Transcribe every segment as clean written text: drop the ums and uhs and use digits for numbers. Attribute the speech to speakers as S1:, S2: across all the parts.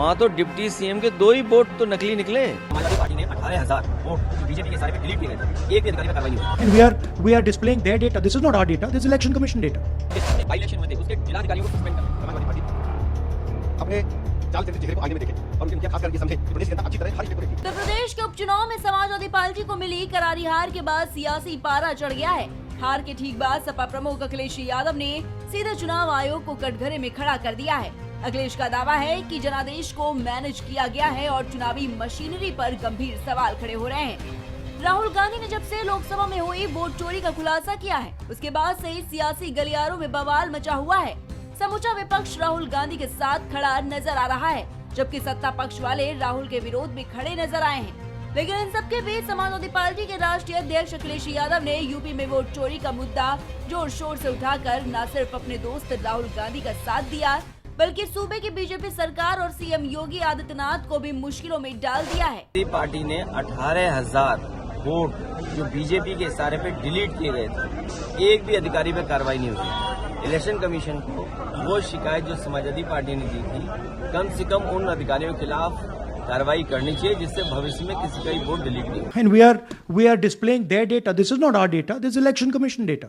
S1: वहाँ तो deputy CM के 2 ही वोट तो नकली निकले।
S2: हमारी पार्टी ने 18,000 वोट बीजेपी के सारे पे डिलीट किए गए थे, एक भी अधिकारी पे कार्रवाई नहीं हुई।
S3: And we are displaying their data. This is not our data. This is election commission data.
S2: By election हुए थे, उसके जिलाधिकारियों को सस्पेंड कर समाजवादी पार्टी अपने चाल चरित्र चेहरे को आईने में देखे और उनके मुखिया खास करके समझे कि प्रदेश की जनता अच्छी तरह हर स्टेप को देखती है।
S4: उत्तर प्रदेश के उपचुनाव में समाजवादी पार्टी को मिली करारी हार के बाद सियासी पारा चढ़ गया है। हार के ठीक बाद सपा प्रमुख अखिलेश यादव ने सीधे चुनाव आयोग को कटघरे में खड़ा कर दिया है। अखिलेश का दावा है कि जनादेश को मैनेज किया गया है और चुनावी मशीनरी पर गंभीर सवाल खड़े हो रहे हैं। राहुल गांधी ने जब से लोकसभा में हुई वोट चोरी का खुलासा किया है, उसके बाद से ही सियासी गलियारों में बवाल मचा हुआ है। समूचा विपक्ष राहुल गांधी के साथ खड़ा नजर आ रहा है, जबकि सत्ता पक्ष वाले राहुल के विरोध में खड़े नजर आए हैं। लेकिन इन सबके बीच समाजवादी पार्टी के राष्ट्रीय अध्यक्ष अखिलेश यादव ने यूपी में वोट चोरी का मुद्दा जोर शोर से उठाकर न सिर्फ अपने दोस्त राहुल गांधी का साथ दिया, बल्कि सूबे की बीजेपी सरकार और सीएम योगी आदित्यनाथ को भी मुश्किलों में डाल दिया है।
S1: पार्टी ने 18,000 वोट जो बीजेपी के सारे पे डिलीट किए गए थे, एक भी अधिकारी पे कार्रवाई नहीं हुई। इलेक्शन कमीशन को वो शिकायत जो समाजवादी पार्टी ने दी थी, कम से कम उन अधिकारियों के खिलाफ कार्रवाई करनी चाहिए, जिससे भविष्य में किसी का भी वोट डिलीट नहीं हो।
S3: And we are displaying their data. This is not our data. This is election commission data.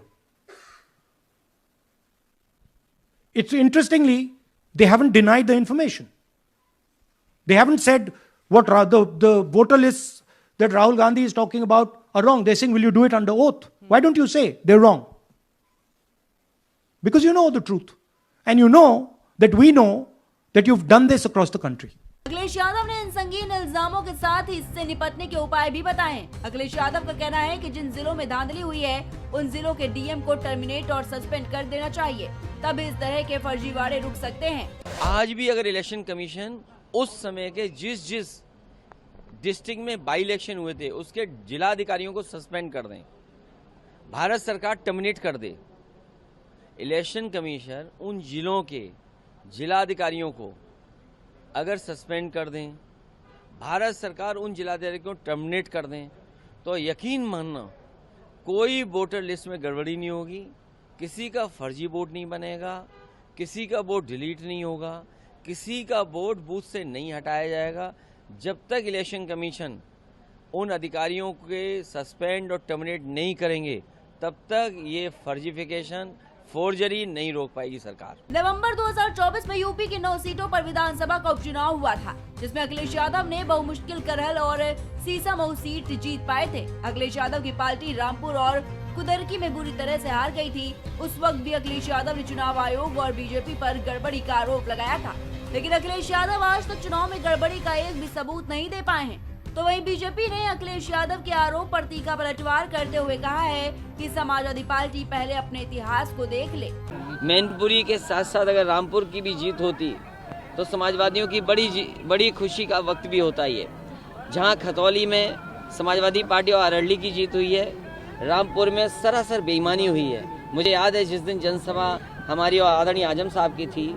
S3: It's interestingly, they haven't denied the information. They haven't said what the voter lists that Rahul Gandhi is talking about are wrong. They're saying, will you do it under oath? Why don't you say they're wrong? Because you know the truth. And you know that we know that you've done this across the country.
S4: Akhilesh Yadav ने इन संगीन इल्जामों के साथ ही इससे निपटने के उपाय भी बताए हैं। अखिलेश यादव का कहना है कि जिन जिलों में धांधली हुई है, उन जिलों के डीएम को टर्मिनेट और सस्पेंड कर देना चाहिए, तब इस तरह के फर्जीवाड़े रुक सकते हैं।
S1: आज भी अगर इलेक्शन कमीशन उस समय के जिस डिस्ट्रिक्ट में बाई इलेक्शन हुए थे, उसके जिलाधिकारियों को सस्पेंड कर दें, भारत सरकार टर्मिनेट कर दे, इलेक्शन कमीशन उन जिलों के जिलाधिकारियों को अगर सस्पेंड कर दें, भारत सरकार उन जिलाधिकारियों को टर्मिनेट कर दें, तो यकीन मानना कोई वोटर लिस्ट में गड़बड़ी नहीं होगी, किसी का फर्जी वोट नहीं बनेगा, किसी का वोट डिलीट नहीं होगा, किसी का वोट बूथ से नहीं हटाया जाएगा। जब तक इलेक्शन कमीशन उन अधिकारियों के सस्पेंड और टर्मिनेट नहीं करेंगे, तब तक ये फर्जीफिकेशन फोर्जरी नहीं रोक पाएगी सरकार।
S4: नवंबर 2024 में यूपी की 9 सीटों पर विधानसभा का उपचुनाव हुआ था, जिसमें अखिलेश यादव ने बहुमुश्किल करहल और सीसामऊ सीट जीत पाए थे। अखिलेश यादव की पार्टी रामपुर और कुदरकी में बुरी तरह से हार गई थी। उस वक्त भी अखिलेश यादव ने चुनाव आयोग और बीजेपी पर गड़बड़ी का आरोप लगाया था, लेकिन अखिलेश यादव आज तक चुनाव में गड़बड़ी का एक भी सबूत नहीं दे पाए हैं। तो वहीं बीजेपी ने अखिलेश यादव के आरोप पर तीखा पलटवार करते हुए कहा है कि समाजवादी पार्टी पहले अपने इतिहास को देख ले।
S1: मैनपुरी के साथ साथ अगर रामपुर की भी जीत होती तो समाजवादियों की बड़ी खुशी का वक्त भी होता ही है। जहां खतौली में समाजवादी पार्टी और अरवली की जीत हुई है, रामपुर में सरासर बेईमानी हुई है। मुझे याद है जिस दिन जनसभा हमारी और आदरणीय आजम साहब की थी,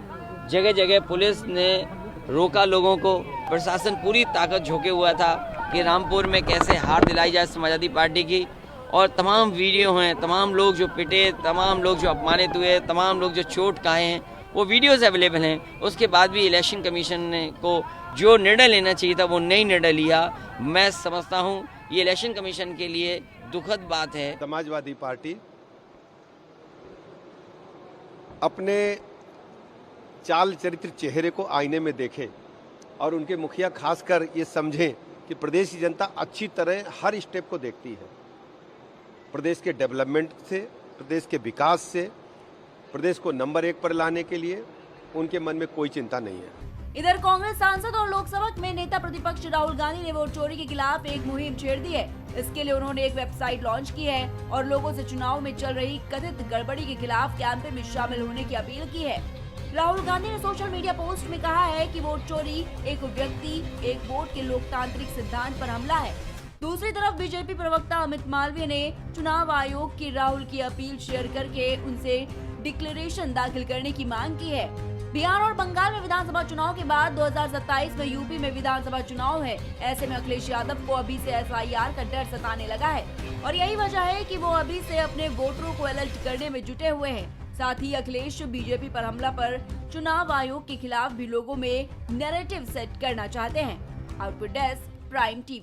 S1: जगह जगह पुलिस ने रोका लोगों को, प्रशासन पूरी ताकत झोंके हुआ था कि रामपुर में कैसे हार दिलाई जाए समाजवादी पार्टी की। और तमाम वीडियो हैं, तमाम लोग जो पिटे, तमाम लोग जो अपमानित हुए, तमाम लोग जो चोट खाए हैं, वो वीडियोस अवेलेबल हैं। उसके बाद भी इलेक्शन कमीशन ने को जो निर्णय लेना चाहिए था वो नहीं निर्णय लिया। मैं समझता हूँ ये इलेक्शन कमीशन के लिए दुखद बात है।
S5: समाजवादी पार्टी अपने चाल चरित्र चेहरे को आईने में देखे और उनके मुखिया खासकर ये समझें कि प्रदेश की जनता अच्छी तरह हर स्टेप को देखती है। प्रदेश के डेवलपमेंट से, प्रदेश के विकास से, प्रदेश को नंबर 1 पर लाने के लिए उनके मन में कोई चिंता नहीं है।
S4: इधर कांग्रेस सांसद और लोकसभा में नेता प्रतिपक्ष राहुल गांधी ने वोट चोरी के खिलाफ एक मुहिम छेड़ दी है। इसके लिए उन्होंने एक वेबसाइट लॉन्च की है और लोगों से चुनाव में चल रही कथित गड़बड़ी के खिलाफ कैंपेन में शामिल होने की अपील की है। राहुल गांधी ने सोशल मीडिया पोस्ट में कहा है कि वोट चोरी एक व्यक्ति एक वोट के लोकतांत्रिक सिद्धांत पर हमला है। दूसरी तरफ बीजेपी प्रवक्ता अमित मालवीय ने चुनाव आयोग की राहुल की अपील शेयर करके उनसे डिक्लेरेशन दाखिल करने की मांग की है। बिहार और बंगाल में विधानसभा चुनाव के बाद 2027 में यूपी में विधानसभा चुनाव है। ऐसे में अखिलेश यादव को अभी से एसआईआर का डर सताने लगा है और यही वजह है कि वो अभी से अपने वोटरों को अलर्ट करने में जुटे हुए हैं। साथ ही अखिलेश बीजेपी पर हमला पर चुनाव आयोग के खिलाफ भी लोगों में नैरेटिव सेट करना चाहते हैं। Output desk, prime TV.